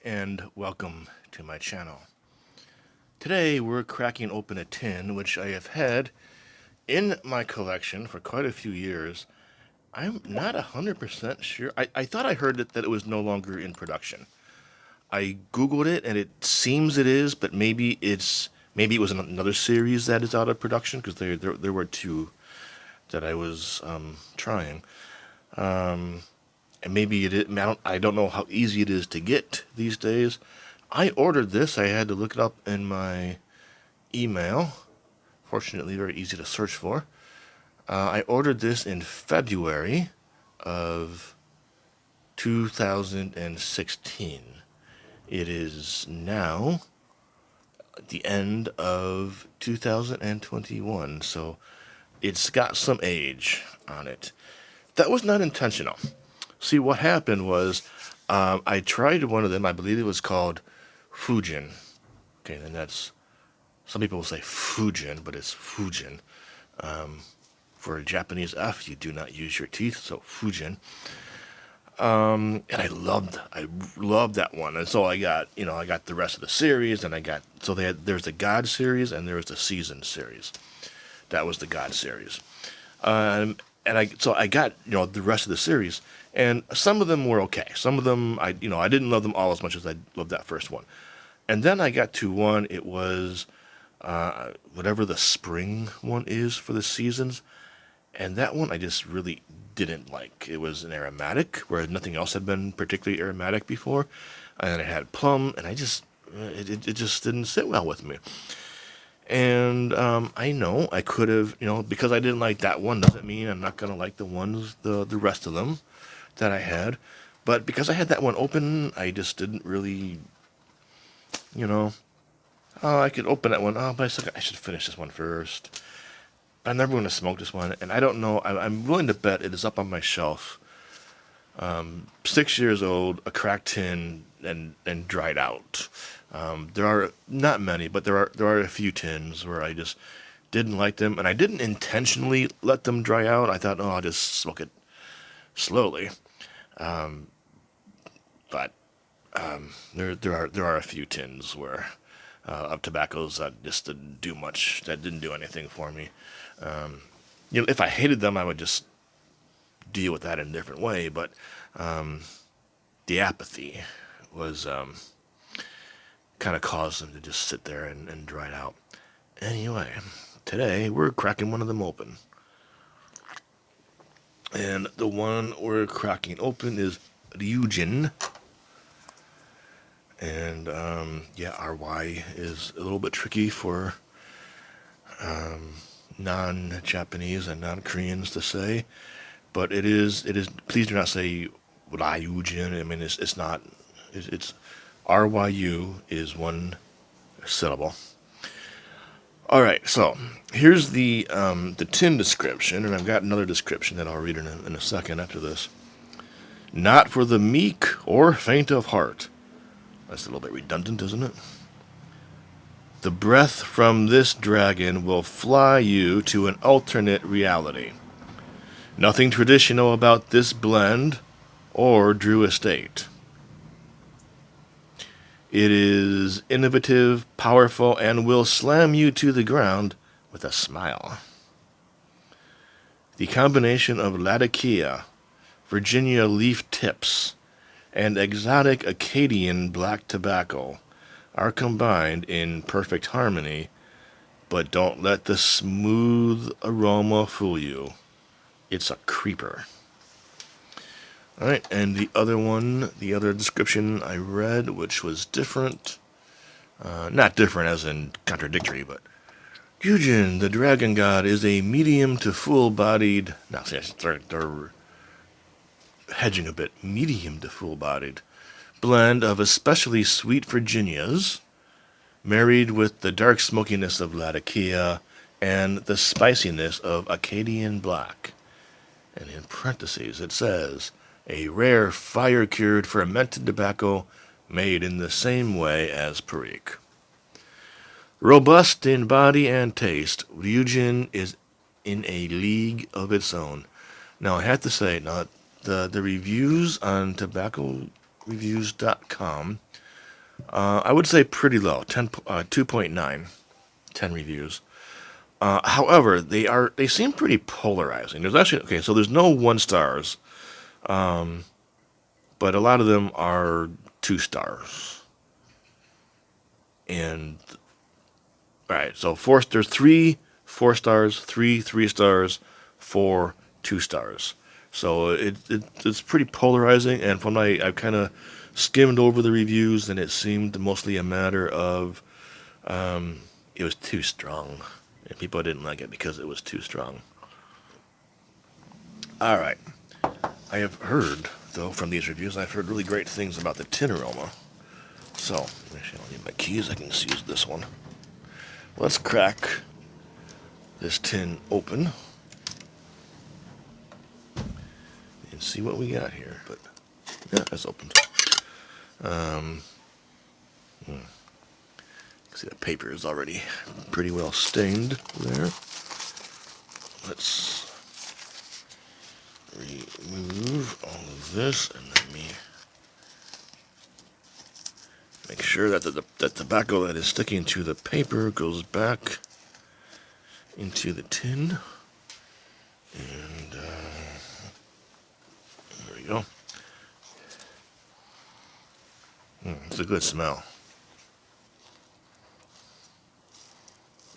and welcome to my channel. Today we're cracking open a tin which I have had in my collection for quite a few years. I'm not 100% sure. I thought I heard that it was no longer in production. I googled it and it seems it is, but maybe it was another series that is out of production because there were two that I was trying. And maybe it is, I don't know how easy it is to get these days. I ordered this. I had to look it up in my email. Fortunately, very easy to search for. I ordered this in February of 2016. It is now the end of 2021, so it's got some age on it. That was not intentional. See, what happened was I tried one of them. I believe it was called Fujin. Okay, and that's some people will say Fujin, but it's Fujin. For a Japanese F, you do not use your teeth, so Fujin. And I loved that one, and so I got the rest of the series, and there's the God series and there was the Season series. That was the God series. And I got the rest of the series, and some of them were okay. Some of them I didn't love them all as much as I loved that first one. And then I got to one. It was whatever the spring one is for the seasons, and that one I just really didn't like. It was an aromatic, where nothing else had been particularly aromatic before, and it had plum, and it just didn't sit well with me. And I know I could have, because I didn't like that one doesn't mean I'm not gonna like the rest of them that I had. But because I had that one open, I just didn't really, you know, oh, I could open that one. Oh, but I should finish this one first. I'm never going to smoke this one, and I don't know. I'm willing to bet it is up on my shelf. 6 years old, a cracked tin, and dried out. There are not many, but there are a few tins where I just didn't like them, and I didn't intentionally let them dry out. I thought, oh, I'll just smoke it slowly. But there are a few tins where of tobaccos that just didn't do much. That didn't do anything for me. If I hated them, I would just deal with that in a different way. But the apathy was kind of caused them to just sit there and dry it out. Anyway, today we're cracking one of them open. And the one we're cracking open is Ryujin. And RY is a little bit tricky for non-Japanese and non-Koreans to say, but it is. Please do not say Ryujin. I mean, it's not. It's RYU is one syllable. All right, so here's the tin description, and I've got another description that I'll read in a second after this. Not for the meek or faint of heart. That's a little bit redundant, isn't it? The breath from this dragon will fly you to an alternate reality. Nothing traditional about this blend or Drew Estate. It is innovative, powerful, and will slam you to the ground with a smile. The combination of Latakia, Virginia leaf tips, and exotic Acadian black tobacco are combined in perfect harmony, but don't let the smooth aroma fool you. It's a creeper. Alright, and the other description I read, which was different, not different as in contradictory, but Ryujin, the dragon god, is a medium to full-bodied, now see, they're hedging a bit, medium to full-bodied blend of especially sweet Virginias, married with the dark smokiness of Latakia and the spiciness of Acadian black. And in parentheses it says, a rare fire-cured fermented tobacco made in the same way as Perique. Robust in body and taste, Ryujin is in a league of its own. Now, I have to say, the reviews on tobaccoreviews.com I would say pretty low, 2.9, 10 reviews. However, they seem pretty polarizing. There's actually okay, so there's no 1 stars, but a lot of them are 2 stars. And all right, so there's 3 4 stars, 3 3 stars, 4 2 stars. So it's pretty polarizing. And from I've kind of skimmed over the reviews, and it seemed mostly a matter of it was too strong, and people didn't like it because it was too strong. All right, I have heard though from these reviews, I've heard really great things about the tin aroma. So actually, I don't need my keys. I can just use this one. Let's crack this tin open and see what we got here. But yeah, it's opened. See, the paper is already pretty well stained there. Let's remove all of this, and let me make sure that the tobacco that is sticking to the paper goes back into the tin. And there we go. It's a good smell.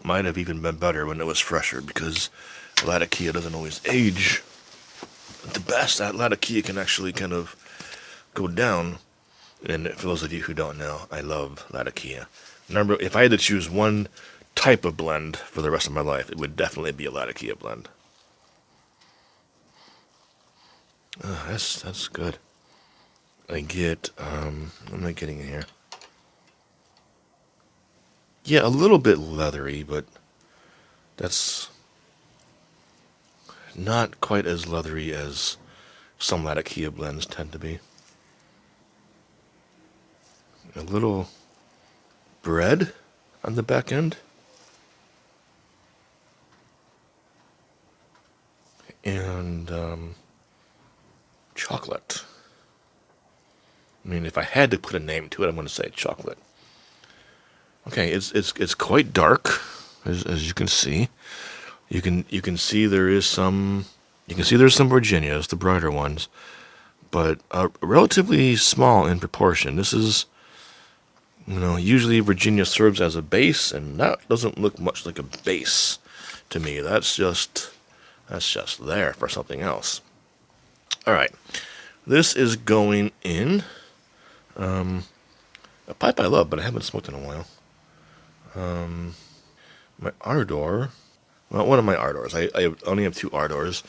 Might have even been better when it was fresher, because Latakia doesn't always age the best. That Latakia can actually kind of go down. And for those of you who don't know, I love Latakia. Remember, if I had to choose one type of blend for the rest of my life, it would definitely be a Latakia blend. Oh, that's good. I get, what am I getting in here? Yeah, a little bit leathery, but that's not quite as leathery as some Latakia blends tend to be. A little bread on the back end. And chocolate. I mean, if I had to put a name to it, I'm going to say chocolate. Okay, it's quite dark, as you can see. You can see there is some. You can see there's some Virginias, the brighter ones, but relatively small in proportion. This is, usually Virginia serves as a base, and that doesn't look much like a base to me. That's just there for something else. All right, this is going in a pipe I love, but I haven't smoked in a while. My Ardor, well, one of my Ardors. I only have 2 Ardors.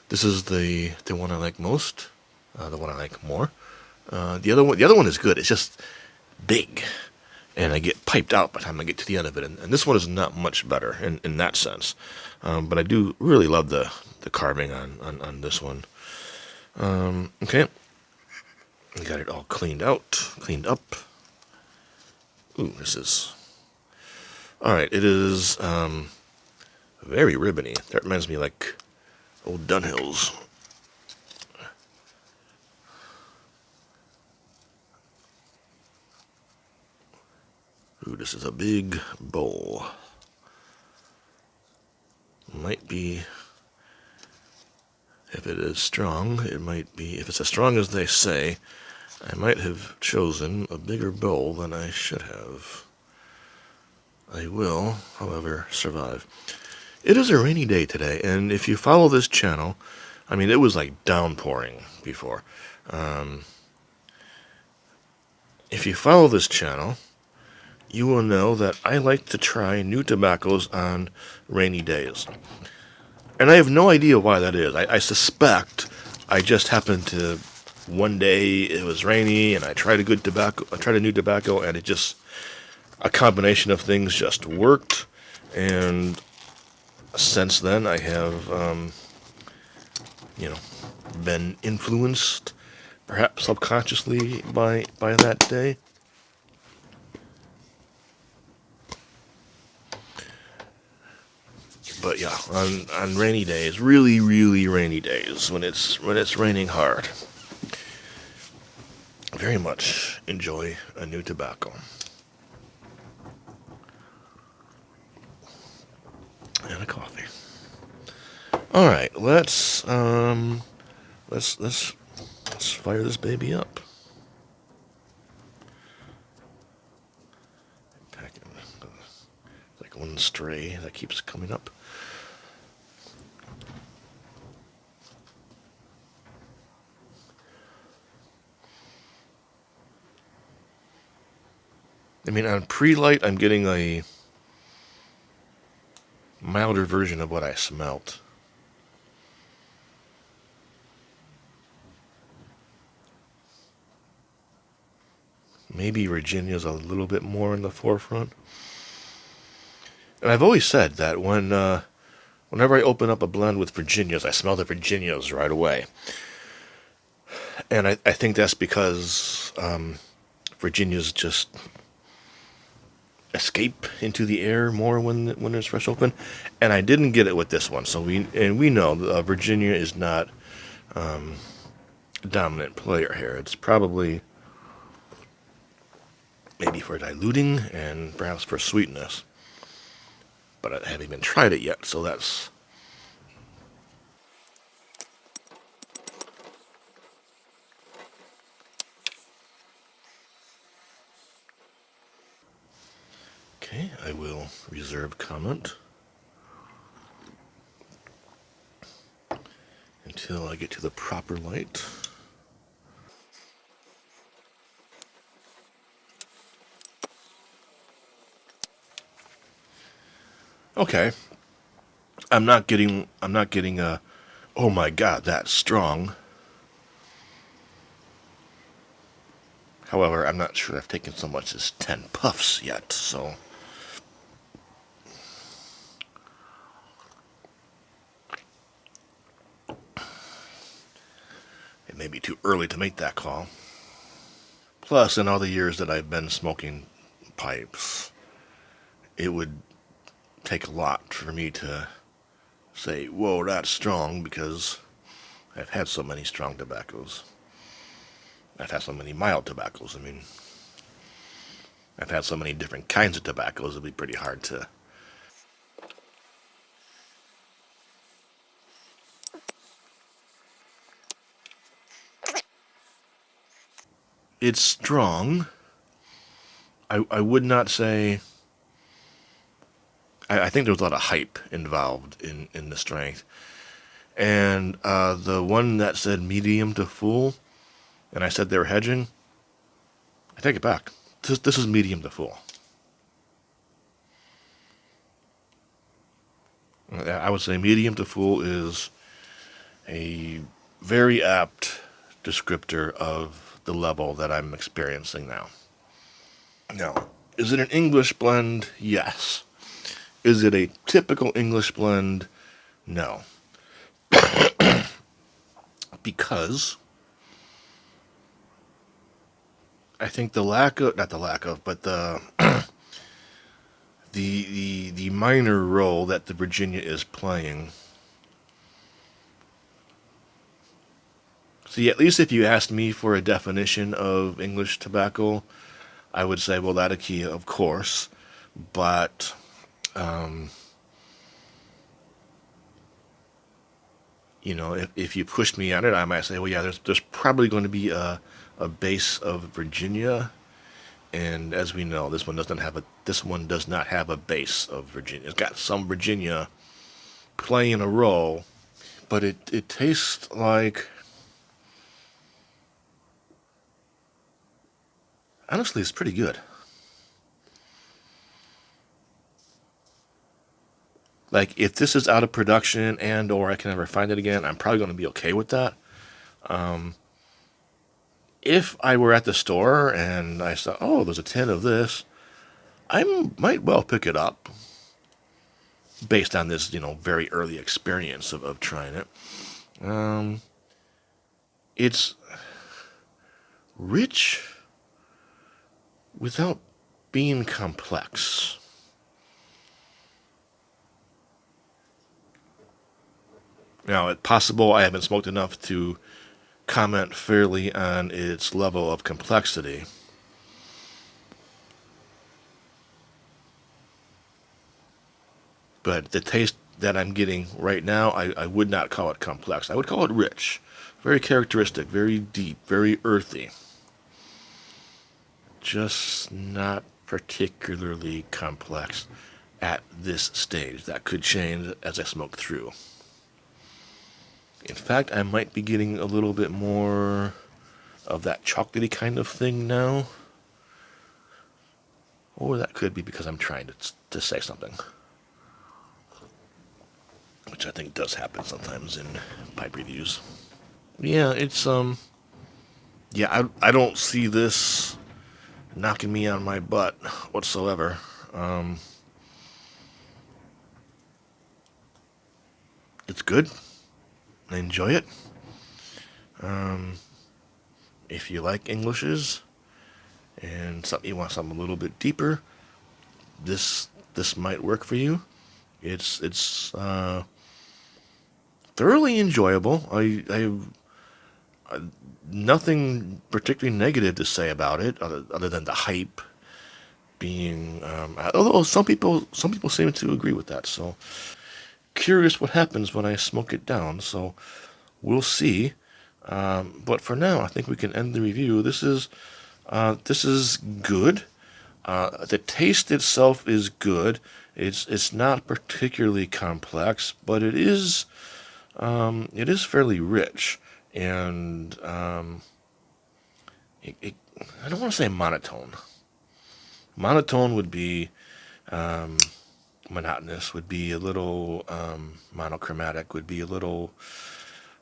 This is the one I like most, the one I like more. The other one is good. It's just big, and I get piped out by the time I get to the end of it. And this one is not much better in that sense. But I do really love the carving on this one. Okay, I got it all cleaned up. Ooh, this is all right. It is very ribbony. That reminds me like old Dunhills. Ooh, this is a big bowl. Might be, if it is strong, it might be, if it's as strong as they say, I might have chosen a bigger bowl than I should have. I will, however, survive. It is a rainy day today, and if you follow this channel, I mean, it was like downpouring before. If you follow this channel, you will know that I like to try new tobaccos on rainy days. And I have no idea why that is. I suspect I just happened to, one day it was rainy and I tried a new tobacco, and it just, a combination of things just worked. And since then I have, been influenced, perhaps subconsciously, by that day. But yeah, on rainy days, really, really rainy days, when it's raining hard, very much enjoy a new tobacco. And a coffee. All right, let's fire this baby up. Like one stray that keeps coming up. I mean, on pre-light, I'm getting a milder version of what I smelt. Maybe Virginia's a little bit more in the forefront. And I've always said that whenever I open up a blend with Virginias, I smell the Virginias right away. And I think that's because Virginias just escape into the air more when it's fresh open. And I didn't get it with this one. So we know Virginia is not a dominant player here. It's probably maybe for diluting and perhaps for sweetness. But I haven't even tried it yet, so that's... Okay, I will reserve comment until I get to the proper light. Okay. I'm not getting a, oh my god, that's strong. However, I'm not sure I've taken so much as 10 puffs yet, so... It may be too early to make that call. Plus, in all the years that I've been smoking pipes, it would take a lot for me to say, whoa, that's strong, because I've had so many strong tobaccos. I've had so many mild tobaccos. I mean, I've had so many different kinds of tobaccos, it'd be pretty hard to... It's strong. I would not say... I think there was a lot of hype involved in the strength. And the one that said medium to full, and I said they were hedging, I take it back. This is medium to full. I would say medium to full is a very apt descriptor of the level that I'm experiencing now. Now, is it an English blend? Yes. Is it a typical English blend? No. Because I think the lack of, not the lack of, but the the minor role that the Virginia is playing. See, at least if you asked me for a definition of English tobacco, I would say, well, that key, of course, but you know, if you pushed me on it, I might say, well, yeah, there's probably going to be a base of Virginia, and as we know, this one does not have a base of Virginia. It's got some Virginia playing a role, but it tastes like, honestly, it's pretty good. Like, if this is out of production and or I can never find it again, I'm probably going to be okay with that. If I were at the store and I saw, oh, there's a tin of this, I might well pick it up based on this, very early experience of trying it. It's rich without being complex. Now, it's possible I haven't smoked enough to comment fairly on its level of complexity. But the taste that I'm getting right now, I would not call it complex. I would call it rich. Very characteristic, very deep, very earthy. Just not particularly complex at this stage. That could change as I smoke through. In fact, I might be getting a little bit more of that chocolatey kind of thing now. Or that could be because I'm trying to say something. Which I think does happen sometimes in pipe reviews. Yeah, it's, yeah, I don't see this knocking me on my butt whatsoever. It's good. I enjoy it. If you like Englishes and you want something a little bit deeper, this might work for you. It's thoroughly enjoyable. I have nothing particularly negative to say about it, other than the hype being. Although some people seem to agree with that. So curious what happens when I smoke it down. So we'll see. But for now, I think we can end the review. This is good. The taste itself is good. It's not particularly complex, but it is fairly rich, and I don't want to say monotone. Monotone would be monotonous. Would be a little monochromatic. Would be a little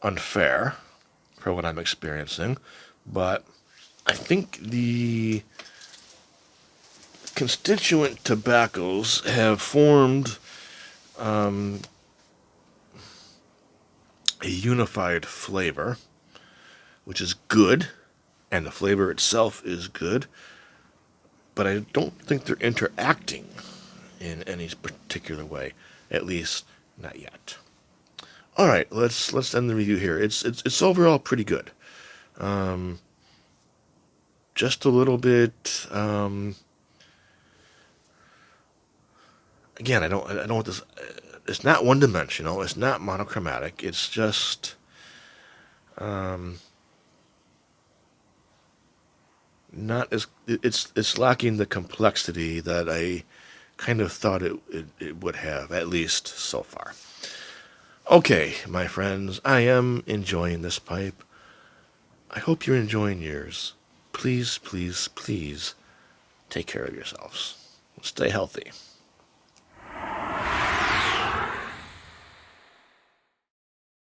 unfair for what I'm experiencing, but I think the constituent tobaccos have formed a unified flavor, which is good, and the flavor itself is good, but I don't think they're interacting in any particular way, at least not yet. All right, let's end the review here. It's overall pretty good. Just a little bit. Again, I don't want this. It's not one dimensional. It's not monochromatic. It's just not as it's lacking the complexity that I kind of thought it would have, at least so far. Okay, my friends, I am enjoying this pipe. I hope you're enjoying yours. Please, please, please take care of yourselves. Stay healthy.